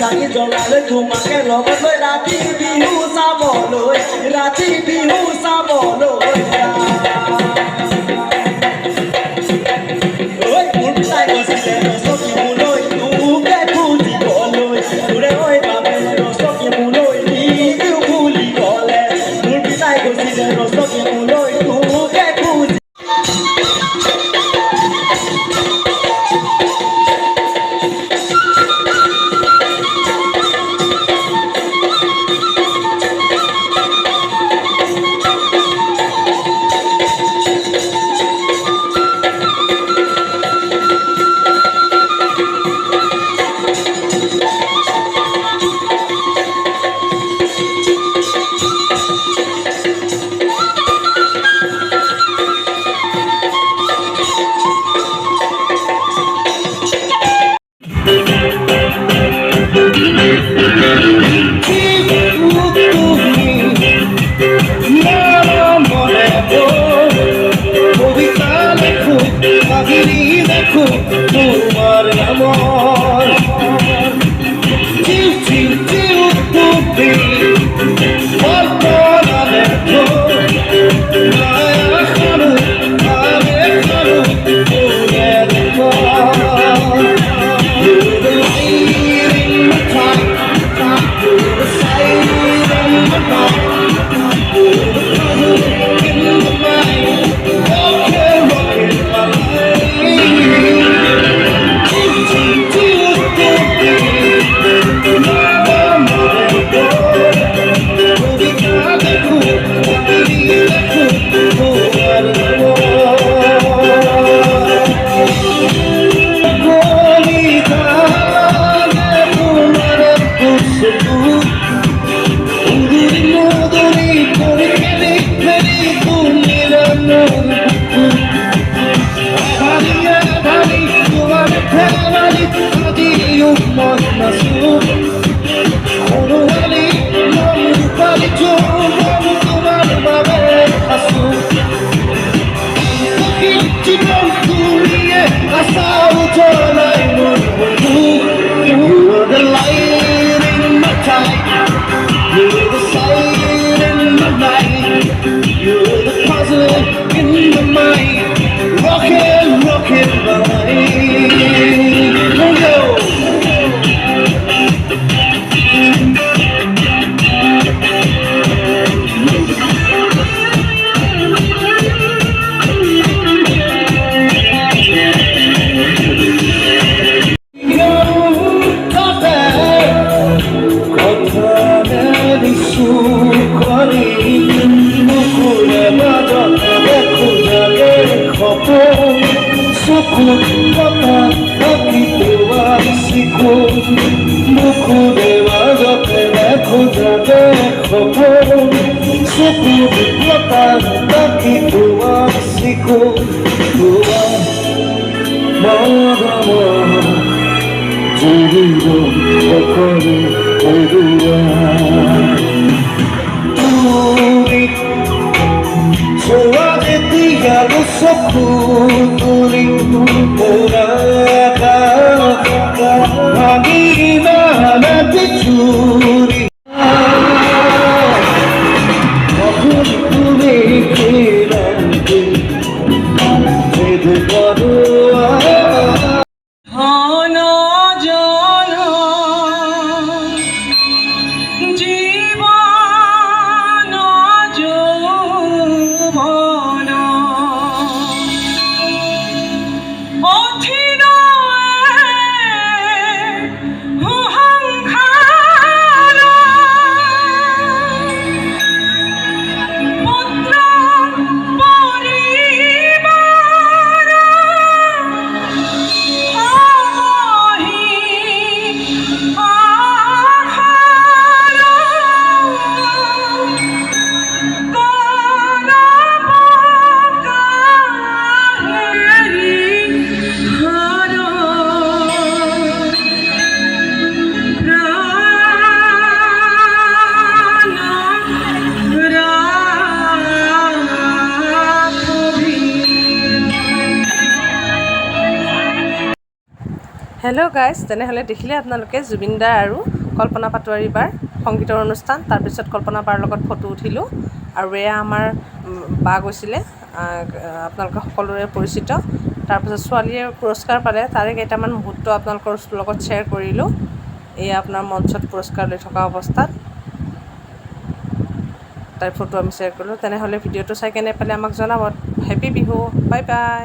Sangi jola le thuma ke log loi rati bihu sa boloi rati bihu sa boloi oi mun sai ko se no so ki muloi tu ke phuti boloi tu re oi ba me no so ki muloi ni biu phuli bole mun sai ko se no so ki muloi tu ke phuti Churi hello' guys, তেনেহ'লে দেখিলে আপোনালোকে জুবিন দাৰ আৰু কল্পনা পাটোৱাৰী বাৰ সংগীতৰ অনুষ্ঠান, তাৰপিছত কল্পনা বাৰ লগত photo উঠিলোঁ। আৰু এয়া আমাৰ বা গৈছিলে, আপোনালোকে সকলোৰে পৰিচিত। তাৰপিছত ছোৱালীয়ে পুৰস্কাৰ পালে, তাৰে কেইটামান মুহূৰ্ত আপোনালোকৰ লগত শ্বেয়াৰ কৰিলোঁ। এয়া আপোনাৰ মঞ্চত পুৰস্কাৰ লৈ থকা অৱস্থাত তাইৰ ফটো আমি শ্বেয়াৰ কৰিলোঁ। তেনেহ'লে ভিডিঅ'টো চাই কেনে পালে আমাক জনাব। Happy Bihu, bye bye.